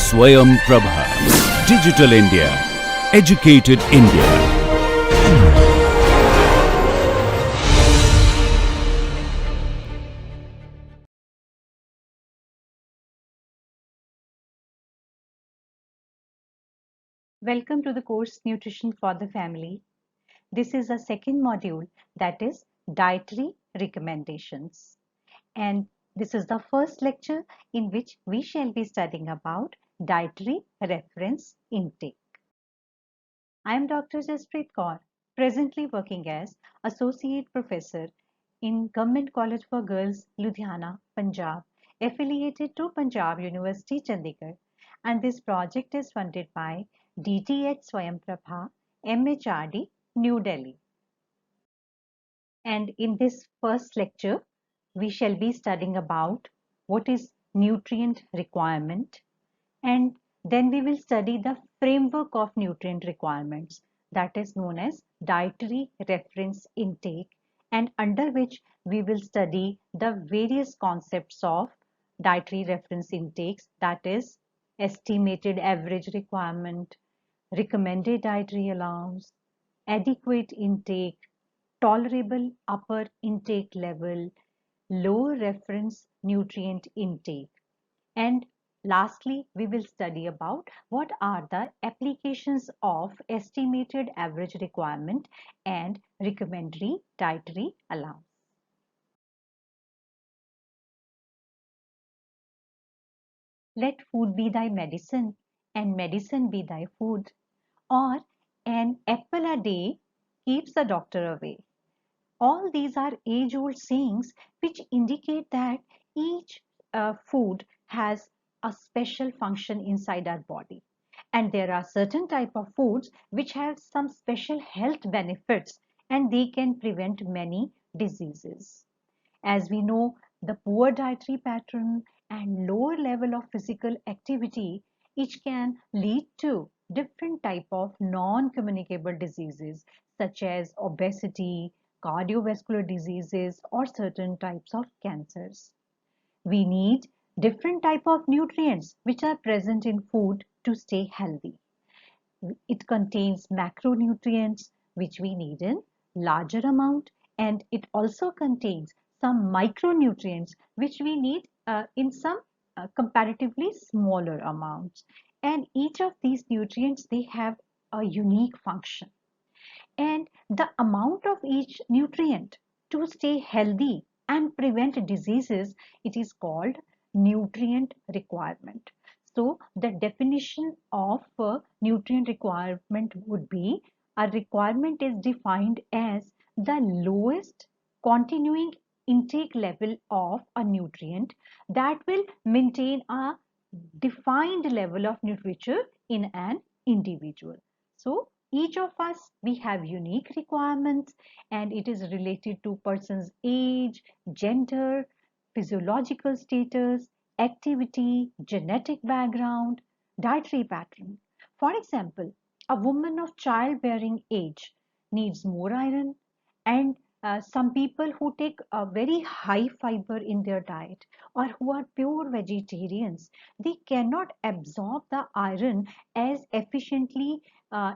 Swayam Prabha. Digital India. Educated India. Welcome to the course Nutrition for the Family. This is a second module, that is dietary recommendations. And this is the first lecture in which we shall be studying about dietary reference intake. I am Dr. Jaspreet Kaur, presently working as Associate Professor in Government College for Girls, Ludhiana, Punjab, affiliated to Punjab University, Chandigarh. And this project is funded by DTH Swayam Prabha, MHRD, New Delhi. And in this first lecture, we shall be studying about what is nutrient requirement, and then we will study the framework of nutrient requirements, that is known as dietary reference intake, and under which we will study the various concepts of dietary reference intakes, that is estimated average requirement, recommended dietary allowance, adequate intake, tolerable upper intake level, low reference nutrient intake. And lastly, we will study about what are the applications of estimated average requirement and recommended dietary allowance. Let food be thy medicine and medicine be thy food, or an apple a day keeps the doctor away. All these are age-old sayings which indicate that each food has a special function inside our body. And there are certain type of foods which have some special health benefits, and they can prevent many diseases. As we know, the poor dietary pattern and lower level of physical activity, each can lead to different type of non-communicable diseases such as obesity, cardiovascular diseases, or certain types of cancers. We need different type of nutrients which are present in food to stay healthy. It contains macronutrients which we need in larger amount, and it also contains some micronutrients which we need in some comparatively smaller amounts. And each of these nutrients, they have a unique function. And the amount of each nutrient to stay healthy and prevent diseases, it is called nutrient requirement. So the definition of nutrient requirement would be: a requirement is defined as the lowest continuing intake level of a nutrient that will maintain a defined level of nutrition in an individual. So each of us, we have unique requirements, and it is related to person's age, gender, physiological status, activity, genetic background, dietary pattern. For example, a woman of childbearing age needs more iron, and some people who take a very high fiber in their diet, or who are pure vegetarians, they cannot absorb the iron as efficiently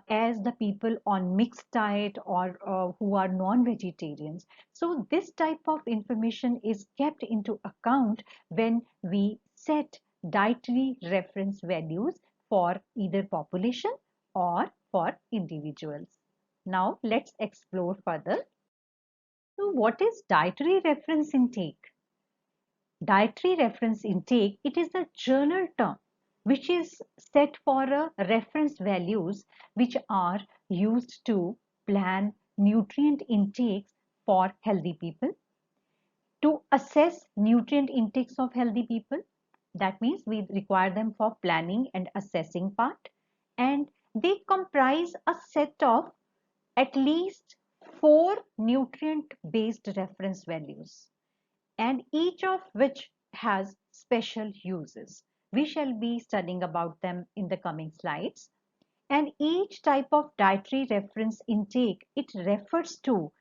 as the people on mixed diet, or who are non-vegetarians. So this type of information is kept into account when we set dietary reference values for either population or for individuals. Now let's explore further. So what is dietary reference intake? Dietary reference intake, it is a journal term which is set for reference values which are used to plan nutrient intakes for healthy people, to assess nutrient intakes of healthy people. That means we require them for planning and assessing part, and they comprise a set of at least 4 nutrient-based reference values, and each of which has special uses. We shall be studying about them in the coming slides. And each type of dietary reference intake, it refers to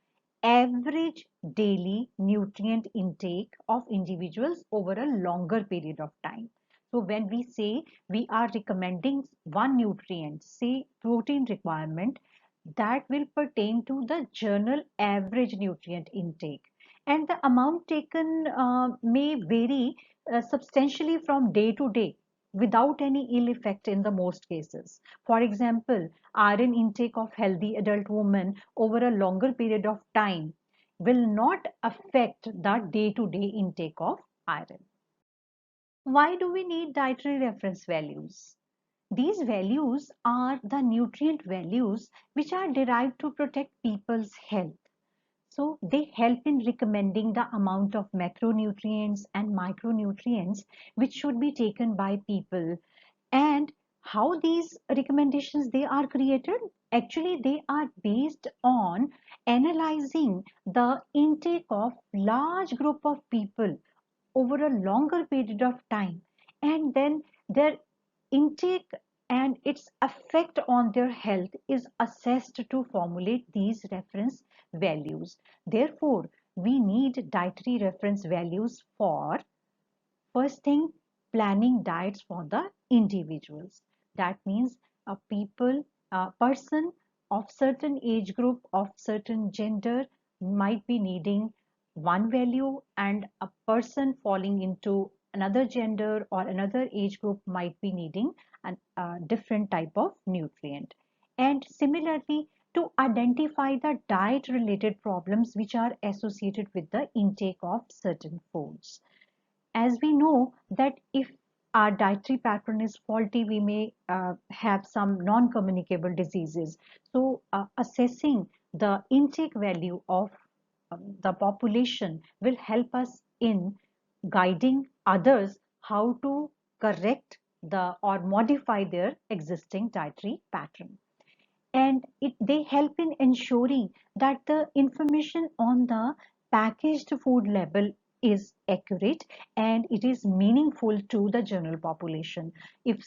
average daily nutrient intake of individuals over a longer period of time. So when we say we are recommending one nutrient, say protein requirement, that will pertain to the general average nutrient intake. And the amount taken may vary substantially from day to day without any ill effect in the most cases. For example, iron intake of healthy adult women over a longer period of time will not affect the day-to-day intake of iron. Why do we need dietary reference values? These values are the nutrient values which are derived to protect people's health. So they help in recommending the amount of macronutrients and micronutrients which should be taken by people. And how these recommendations they are created? Actually, they are based on analyzing the intake of large group of people over a longer period of time, and then their intake and its effect on their health is assessed to formulate these reference values. Therefore, we need dietary reference values for, first thing, planning diets for the individuals. That means a person of certain age group, of certain gender might be needing one value, and a person falling into another gender or another age group might be needing a different type of nutrient. And similarly, to identify the diet related problems which are associated with the intake of certain foods. As we know that if our dietary pattern is faulty, we may have some non-communicable diseases. So assessing the intake value of the population will help us in guiding others how to correct or modify their existing dietary pattern. And they help in ensuring that the information on the packaged food label is accurate and it is meaningful to the general population. If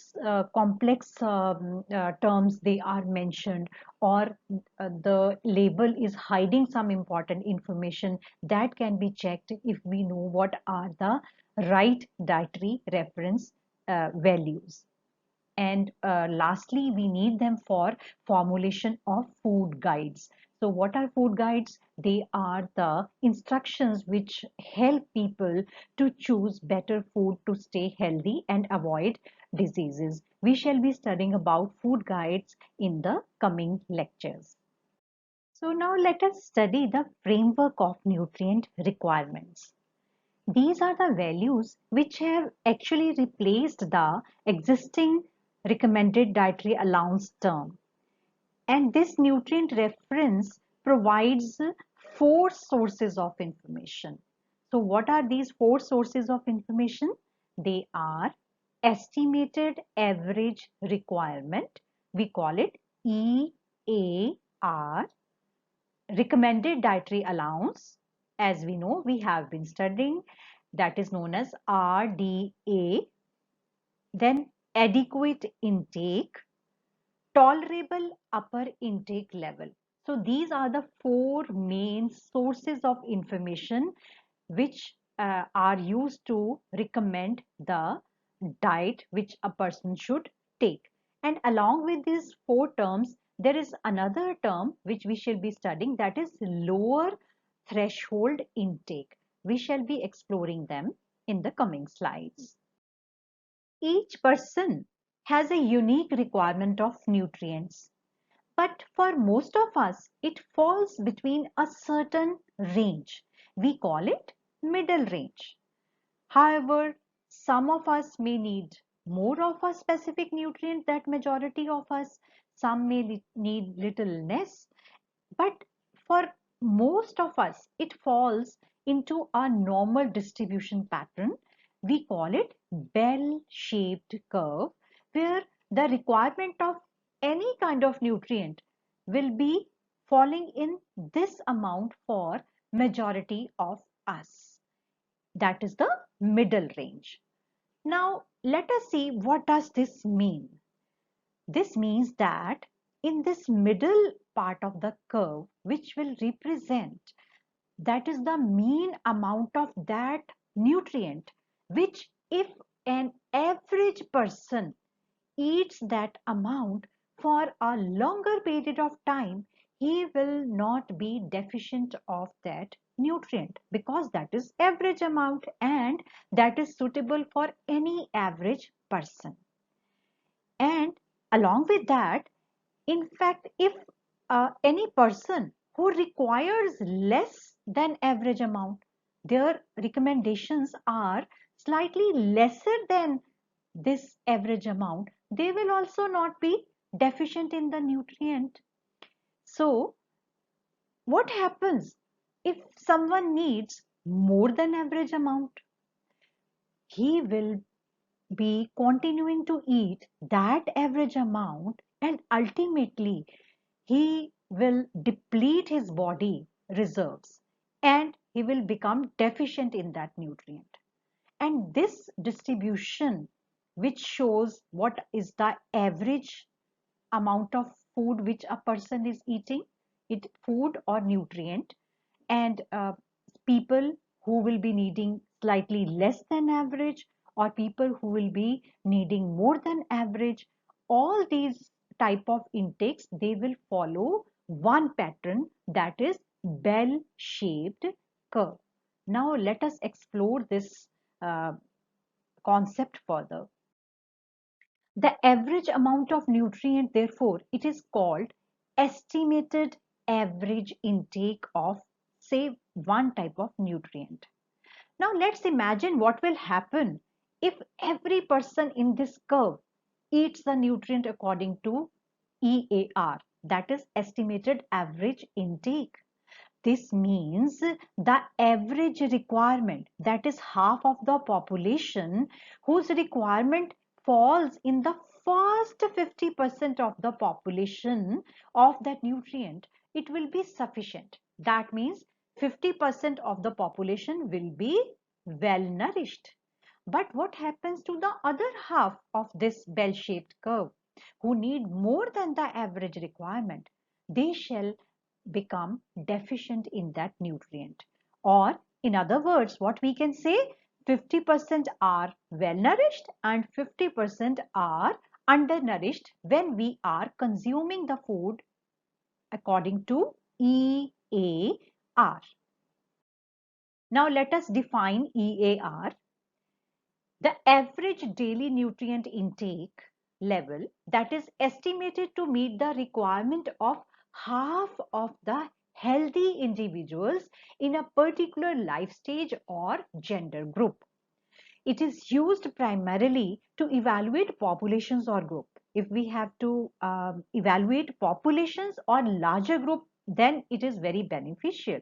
complex terms they are mentioned, or the label is hiding some important information, that can be checked if we know what are the right dietary reference values. And lastly, we need them for formulation of food guides. So what are food guides? They are the instructions which help people to choose better food to stay healthy and avoid diseases. We shall be studying about food guides in the coming lectures. So now let us study the framework of nutrient requirements. These are the values which have actually replaced the existing recommended dietary allowance term. And this nutrient reference provides four sources of information. So what are these four sources of information? They are estimated average requirement. We call it EAR. Recommended dietary allowance, as we know, we have been studying, that is known as RDA. Then adequate intake, tolerable upper intake level. So these are the four main sources of information which are used to recommend the diet which a person should take. And along with these four terms, there is another term which we shall be studying, that is lower threshold intake. We shall be exploring them in the coming slides. Each person has a unique requirement of nutrients, but for most of us, it falls between a certain range. We call it middle range. However, some of us may need more of a specific nutrient that majority of us, some may need little less, but for most of us, it falls into a normal distribution pattern. We call it bell-shaped curve, where the requirement of any kind of nutrient will be falling in this amount for majority of us. That is the middle range. Now, let us see what does this mean. This means that in this middle part of the curve, which will represent, that is the mean amount of that nutrient, which if an average person eats that amount for a longer period of time, he will not be deficient of that nutrient, because that is average amount and that is suitable for any average person. And along with that, in fact, if any person who requires less than average amount, their recommendations are slightly lesser than this average amount, they will also not be deficient in the nutrient. So, what happens if someone needs more than average amount? He will be continuing to eat that average amount, and ultimately he will deplete his body reserves and he will become deficient in that nutrient. And this distribution, which shows what is the average amount of food which a person is eating, it food or nutrient, and people who will be needing slightly less than average, or people who will be needing more than average, all these type of intakes, they will follow one pattern, that is bell shaped curve. Now let us explore this uh, concept further. The average amount of nutrient, therefore, it is called estimated average intake of, say, one type of nutrient. Now let's imagine what will happen if every person in this curve eats the nutrient according to EAR, that is estimated average intake. This means the average requirement, that is half of the population whose requirement falls in the first 50% of the population of that nutrient, it will be sufficient. That means 50% of the population will be well nourished. But what happens to the other half of this bell-shaped curve who need more than the average requirement? They shall become deficient in that nutrient. Or in other words, what we can say, 50% are well nourished and 50% are undernourished when we are consuming the food according to EAR. Now let us define EAR. The average daily nutrient intake level that is estimated to meet the requirement of half of the healthy individuals in a particular life stage or gender group. It is used primarily to evaluate populations or group. If we have to evaluate populations or larger group, then it is very beneficial.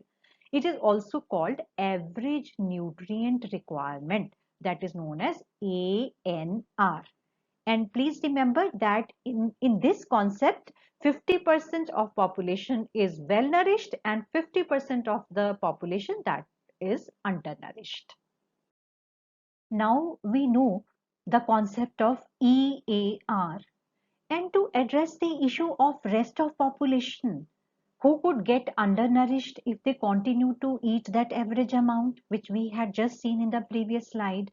It is also called average nutrient requirement, that is known as ANR. And please remember that in this concept, 50% of population is well nourished and 50% of the population that is undernourished. Now we know the concept of EAR, and to address the issue of rest of population who could get undernourished if they continue to eat that average amount which we had just seen in the previous slide,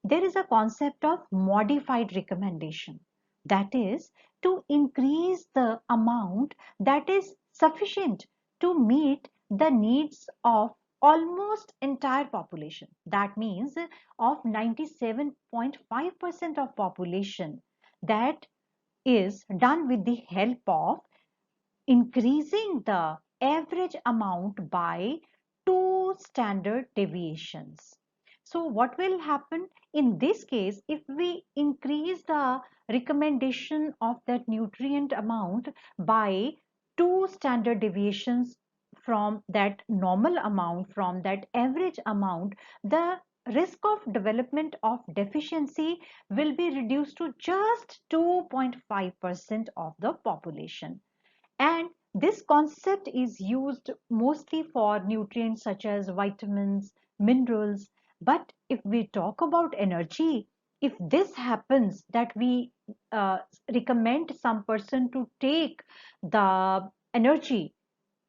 there is a concept of modified recommendation, that is to increase the amount that is sufficient to meet the needs of almost entire population, that means of 97.5% of population. That is done with the help of increasing the average amount by 2 standard deviations. So what will happen in this case if we increase the recommendation of that nutrient amount by 2 standard deviations from that normal amount, from that average amount, the risk of development of deficiency will be reduced to just 2.5% of the population. And this concept is used mostly for nutrients such as vitamins, minerals. But if we talk about energy, if this happens that we uh, recommend some person to take the energy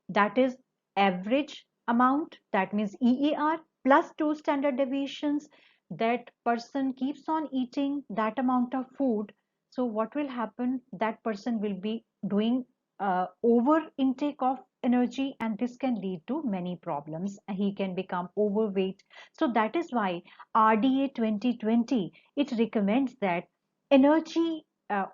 that is average amount, that means EAR plus 2 standard deviations, that person keeps on eating that amount of food, so what will happen? That person will be doing over intake of energy, and this can lead to many problems. He can become overweight. So that is why RDA 2020, it recommends that energy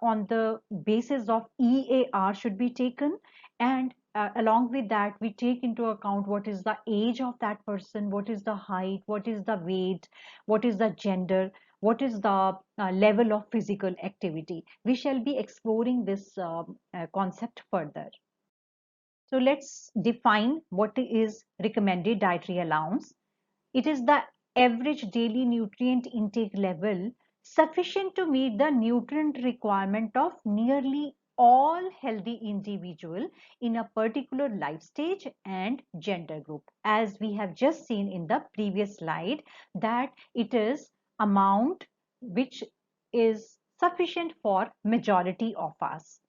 on the basis of EAR should be taken, and along with that we take into account what is the age of that person, what is the height, what is the weight, what is the gender, what is the level of physical activity. We shall be exploring this concept further. So let's define what is recommended dietary allowance. It is the average daily nutrient intake level sufficient to meet the nutrient requirement of nearly all healthy individual in a particular life stage and gender group. As we have just seen in the previous slide, that it is amount which is sufficient for majority of us,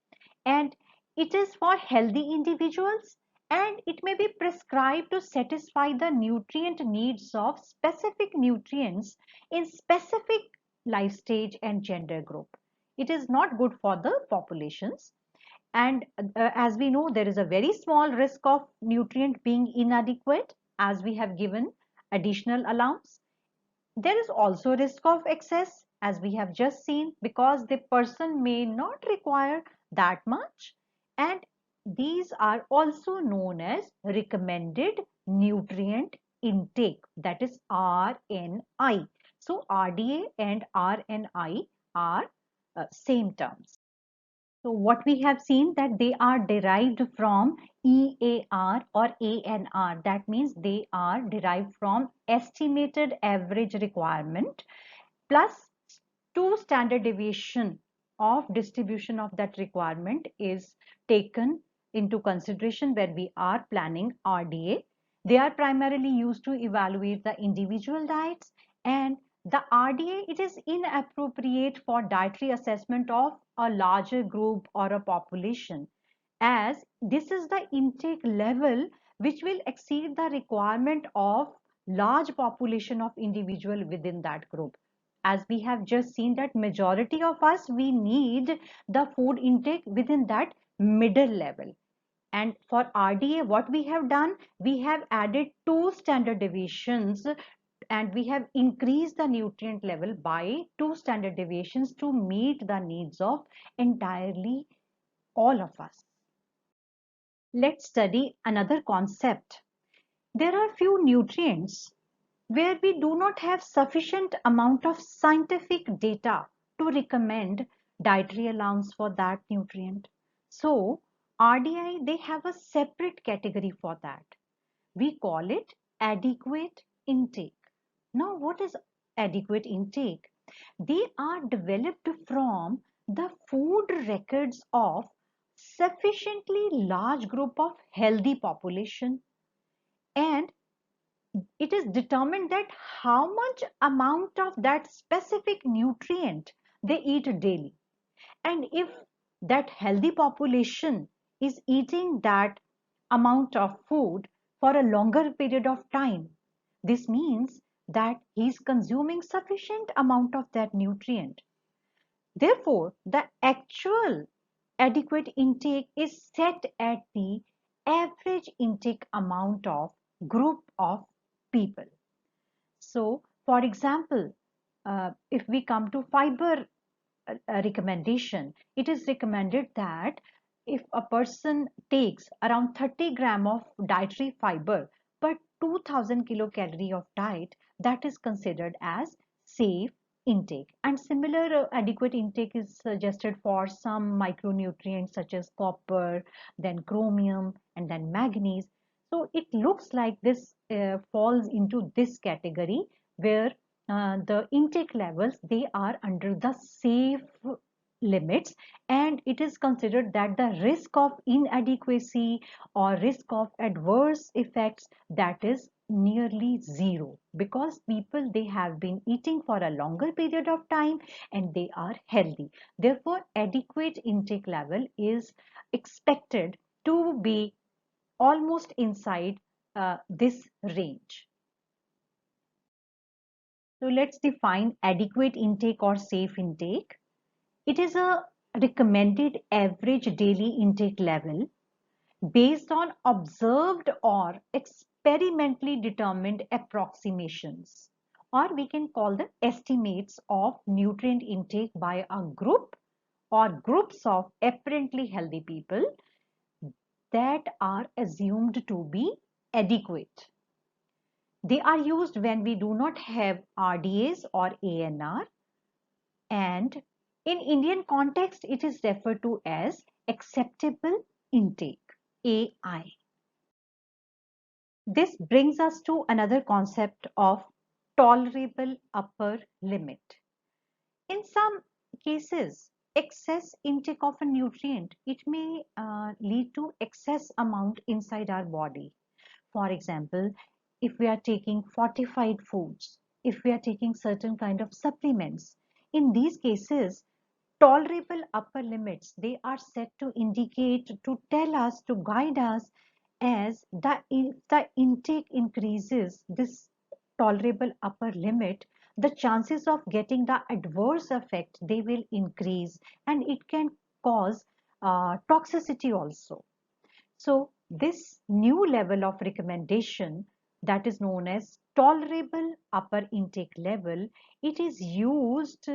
and it is for healthy individuals, and it may be prescribed to satisfy the nutrient needs of specific nutrients in specific life stage and gender group. It is not good for the populations, and as we know, there is a very small risk of nutrient being inadequate as we have given additional allowance. There is also risk of excess, as we have just seen, because the person may not require that much, and these are also known as recommended nutrient intake, that is RNI. So RDA and RNI are same terms. So what we have seen, that they are derived from EAR or ANR. That means they are derived from estimated average requirement plus 2 standard deviation of distribution of that requirement is taken into consideration when we are planning RDA. They are primarily used to evaluate the individual diets, and the RDA, it is inappropriate for dietary assessment of a larger group or a population, as this is the intake level which will exceed the requirement of large population of individual within that group. As we have just seen, that majority of us, we need the food intake within that middle level. And for RDA, what we have done, we have added 2 standard deviations, and we have increased the nutrient level by 2 standard deviations to meet the needs of entirely all of us. Let's study another concept. There are few nutrients where we do not have sufficient amount of scientific data to recommend dietary allowance for that nutrient. So RDI, they have a separate category for that. We call it adequate intake. Now, what is adequate intake? They are developed from the food records of sufficiently large group of healthy population, and it is determined that how much amount of that specific nutrient they eat daily. And if that healthy population is eating that amount of food for a longer period of time, this means that he is consuming sufficient amount of that nutrient. Therefore, the actual adequate intake is set at the average intake amount of group of people. So, for example, if we come to fiber recommendation, it is recommended that if a person takes around 30 gram of dietary fiber per 2000 kilocalorie of diet, that is considered as safe intake. And similar adequate intake is suggested for some micronutrients such as copper, then chromium, and then manganese. So it looks like this falls into this category where the intake levels, they are under the safe limits, and it is considered that the risk of inadequacy or risk of adverse effects, that is nearly zero, because people, they have been eating for a longer period of time and they are healthy. Therefore adequate intake level is expected to be almost inside this range. So let's define adequate intake or safe intake. It is a recommended average daily intake level based on observed or experimentally determined approximations, or we can call them estimates of nutrient intake by a group or groups of apparently healthy people that are assumed to be adequate. They are used when we do not have RDAs or ANR, and in Indian context, it is referred to as acceptable intake, AI. This brings us to another concept of tolerable upper limit. In some cases, excess intake of a nutrient, it may lead to excess amount inside our body. For example, if we are taking fortified foods, if we are taking certain kind of supplements, in these cases, tolerable upper limits, they are set to indicate, to tell us, to guide us as if the intake increases this tolerable upper limit, the chances of getting the adverse effect, they will increase, and it can cause toxicity also. So this new level of recommendation, that is known as tolerable upper intake level, it is used,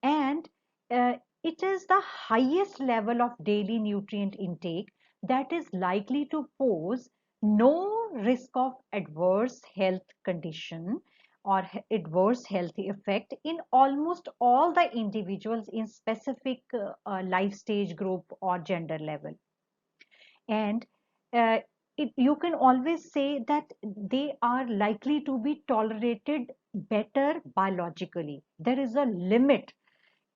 and it is the highest level of daily nutrient intake that is likely to pose no risk of adverse health condition or adverse health effect in almost all the individuals in specific life stage group or gender level. And uh, you can always say that they are likely to be tolerated better biologically. There is a limit,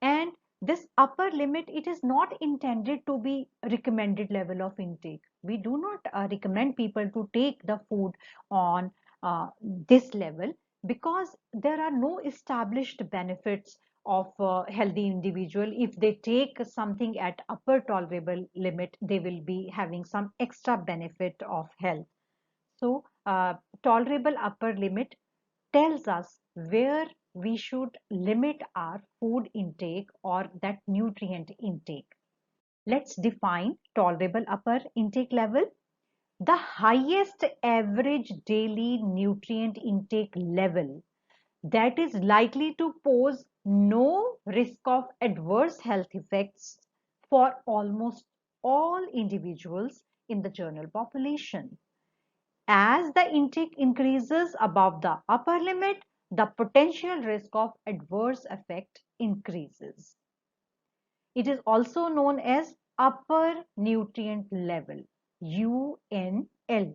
and this upper limit, it is not intended to be recommended level of intake. We do not recommend people to take the food on this level, because there are no established benefits of a healthy individual. If they take something at upper tolerable limit, they will be having some extra benefit of health. So tolerable upper limit tells us where we should limit our food intake or that nutrient intake. Let's define tolerable upper intake level. The highest average daily nutrient intake level that is likely to pose no risk of adverse health effects for almost all individuals in the general population. As the intake increases above the upper limit, the potential risk of adverse effect increases. It is also known as upper nutrient level, UNL.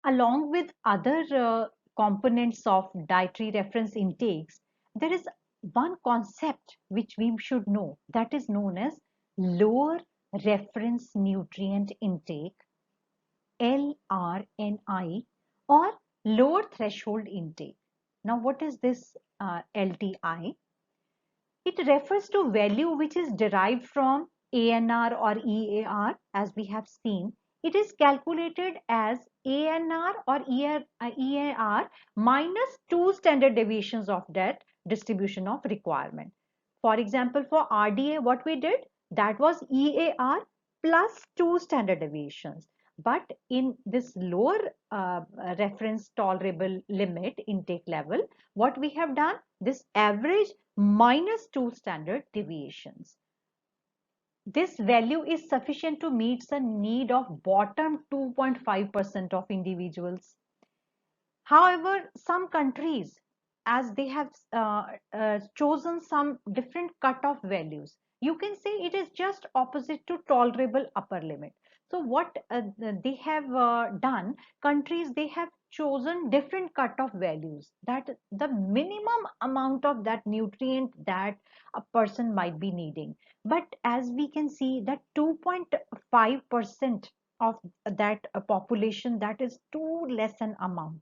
Along with other components of dietary reference intakes, there is one concept which we should know, that is known as lower reference nutrient intake, LRNI, or lower threshold intake. Now, what is this LTI? It refers to value which is derived from ANR or EAR, as we have seen. It is calculated as ANR or EAR minus 2 standard deviations of that distribution of requirement. For example, for RDA, what we did, that was EAR plus 2 standard deviations. But in this lower reference tolerable limit intake level, what we have done, this average minus 2 standard deviations. This value is sufficient to meet the need of bottom 2.5% of individuals. However, some countries, as they have chosen some different cutoff values, you can say it is just opposite to tolerable upper limit. So what they have done, countries, they have chosen different cutoff values, that the minimum amount of that nutrient that a person might be needing. But as we can see that 2.5% of that population, that is too less an amount.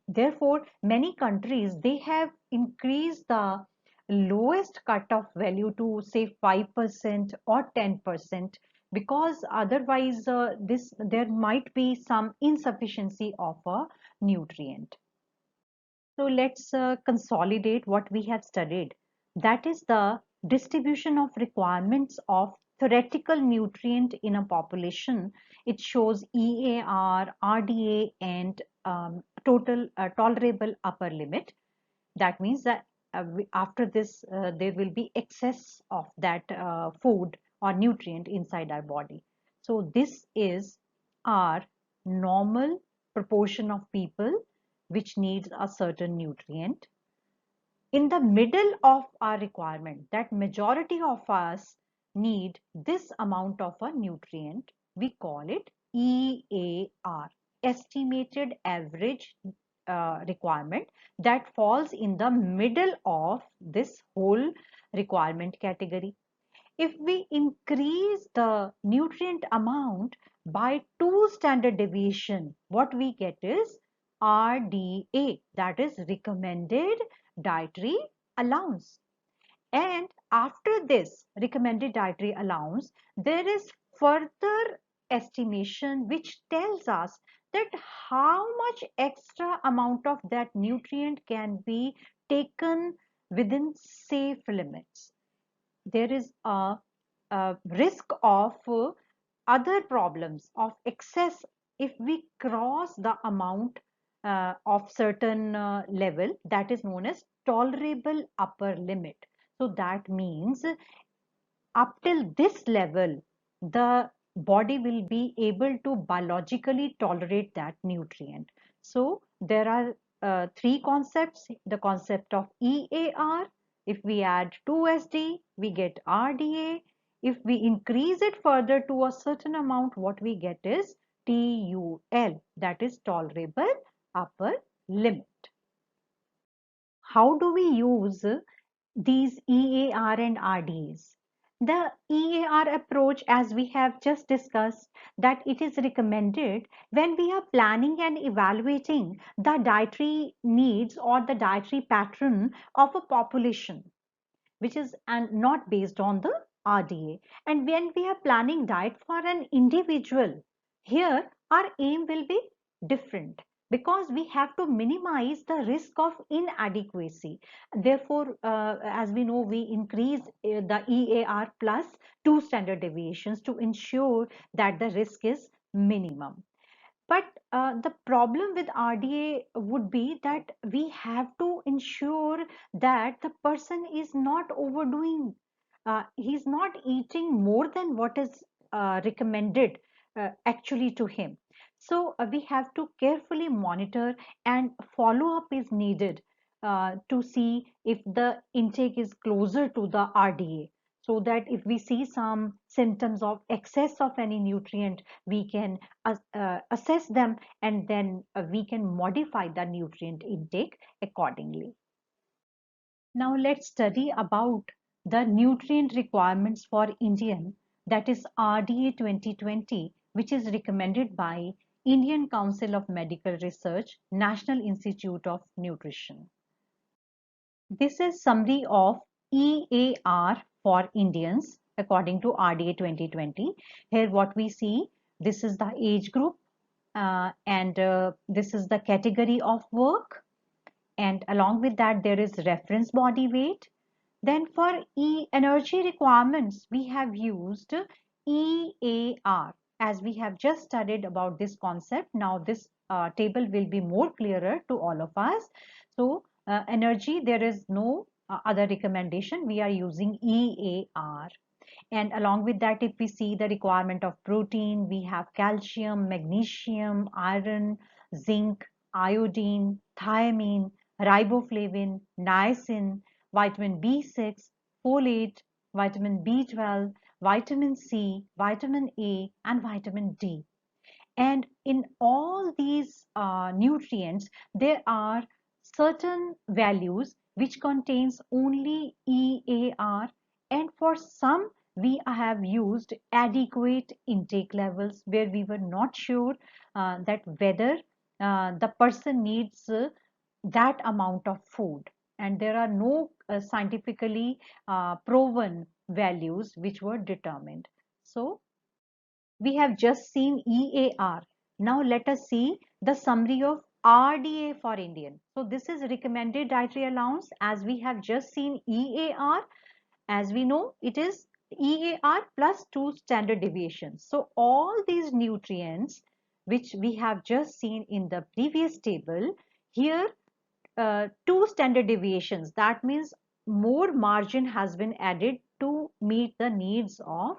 Therefore, many countries, they have increased the lowest cutoff value to say 5% or 10%, because otherwise there might be some insufficiency of a nutrient. So let's consolidate what we have studied. That is the distribution of requirements of theoretical nutrient in a population. It shows EAR, RDA, and total tolerable upper limit. That means that after this, there will be excess of that food or nutrient inside our body. So this is our normal proportion of people which needs a certain nutrient. In the middle of our requirement, that majority of us need this amount of a nutrient, we call it EAR, estimated average requirement, that falls in the middle of this whole requirement category. If we increase the nutrient amount by 2 standard deviation, what we get is RDA, that is recommended dietary allowance. And after this recommended dietary allowance, there is further estimation which tells us that how much extra amount of that nutrient can be taken within safe limits. There is a risk of other problems of excess if we cross the amount of certain level, that is known as tolerable upper limit. So that means up till this level, the body will be able to biologically tolerate that nutrient. So there are three concepts: the concept of EAR. If we add 2SD, we get RDA. If we increase it further to a certain amount, what we get is TUL, that is tolerable upper limit. How do we use these EAR and RDs? The EAR approach, as we have just discussed, that it is recommended when we are planning and evaluating the dietary needs or the dietary pattern of a population, which is and not based on the RDA. And when we are planning diet for an individual, here our aim will be different because we have to minimize the risk of inadequacy. Therefore, as we know, we increase the EAR plus 2 standard deviations to ensure that the risk is minimum. But the problem with RDA would be that we have to ensure that the person is not overdoing. He's not eating more than what is recommended actually to him. So we have to carefully monitor, and follow up is needed to see if the intake is closer to the RDA, so that if we see some symptoms of excess of any nutrient, we can assess them, and then we can modify the nutrient intake accordingly. Now let's study about the nutrient requirements for Indian, that is RDA 2020, which is recommended by Indian Council of Medical Research, National Institute of Nutrition. This is summary of EAR for Indians according to RDA 2020. Here what we see, this is the age group and this is the category of work, and along with that there is reference body weight. Then for energy requirements, we have used EAR, as we have just studied about this concept. Now this table will be more clearer to all of us. So energy, there is no other recommendation. We are using EAR. And along with that, if we see the requirement of protein, we have calcium, magnesium, iron, zinc, iodine, thiamine, riboflavin, niacin, vitamin B6, folate, vitamin B12, vitamin C, vitamin A, and vitamin D. And in all these nutrients, there are certain values which contains only EAR, and for some we have used adequate intake levels, where we were not sure that whether the person needs that amount of food, and there are no scientifically proven values which were determined. So we have just seen EAR. Now let us see the summary of RDA for Indian. So this is recommended dietary allowance. As we have just seen EAR, as we know, it is EAR plus 2 standard deviations. So all these nutrients which we have just seen in the previous table, here 2 standard deviations. That means more margin has been added to meet the needs of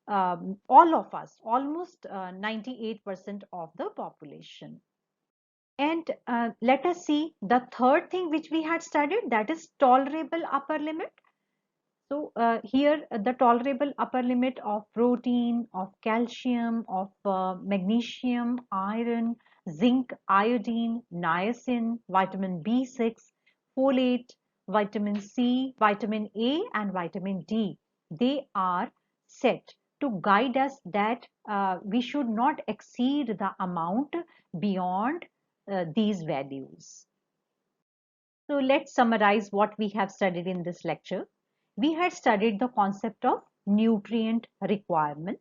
all of us, almost 98% of the population. And let us see the third thing which we had studied, that is tolerable upper limit. So here the tolerable upper limit of protein, of calcium, of magnesium, iron, zinc, iodine, niacin, vitamin B6, folate, vitamin C, vitamin A and vitamin D. They are set to guide us that we should not exceed the amount beyond these values. So let's summarize what we have studied in this lecture. We had studied the concept of nutrient requirement,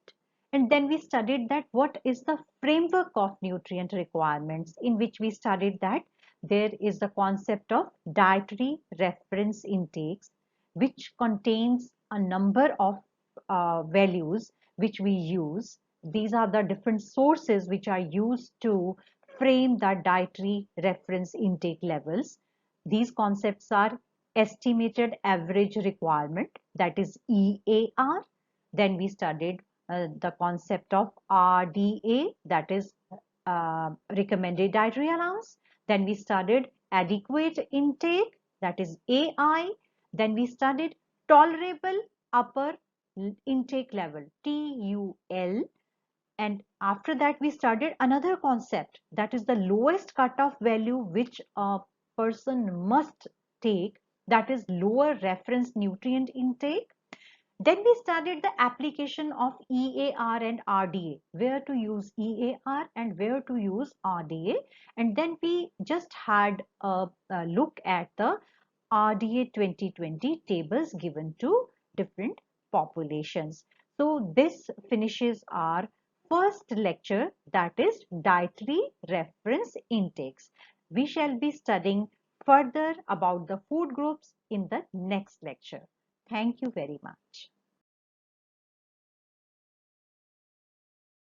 and then we studied that what is the framework of nutrient requirements, in which we studied that there is the concept of dietary reference intakes, which contains a number of values which we use. These are the different sources which are used to frame the dietary reference intake levels. These concepts are estimated average requirement, that is EAR. Then we studied the concept of RDA, that is recommended dietary allowance. Then we studied adequate intake, that is AI. Then we studied tolerable upper intake level, TUL. And after that, we studied another concept, that is the lowest cutoff value which a person must take, that is lower reference nutrient intake. Then we studied the application of EAR and RDA, where to use EAR and where to use RDA. And then we just had a look at the RDA 2020 tables given to different populations. So this finishes our first lecture, that is dietary reference intakes. We shall be studying further about the food groups in the next lecture. Thank you very much.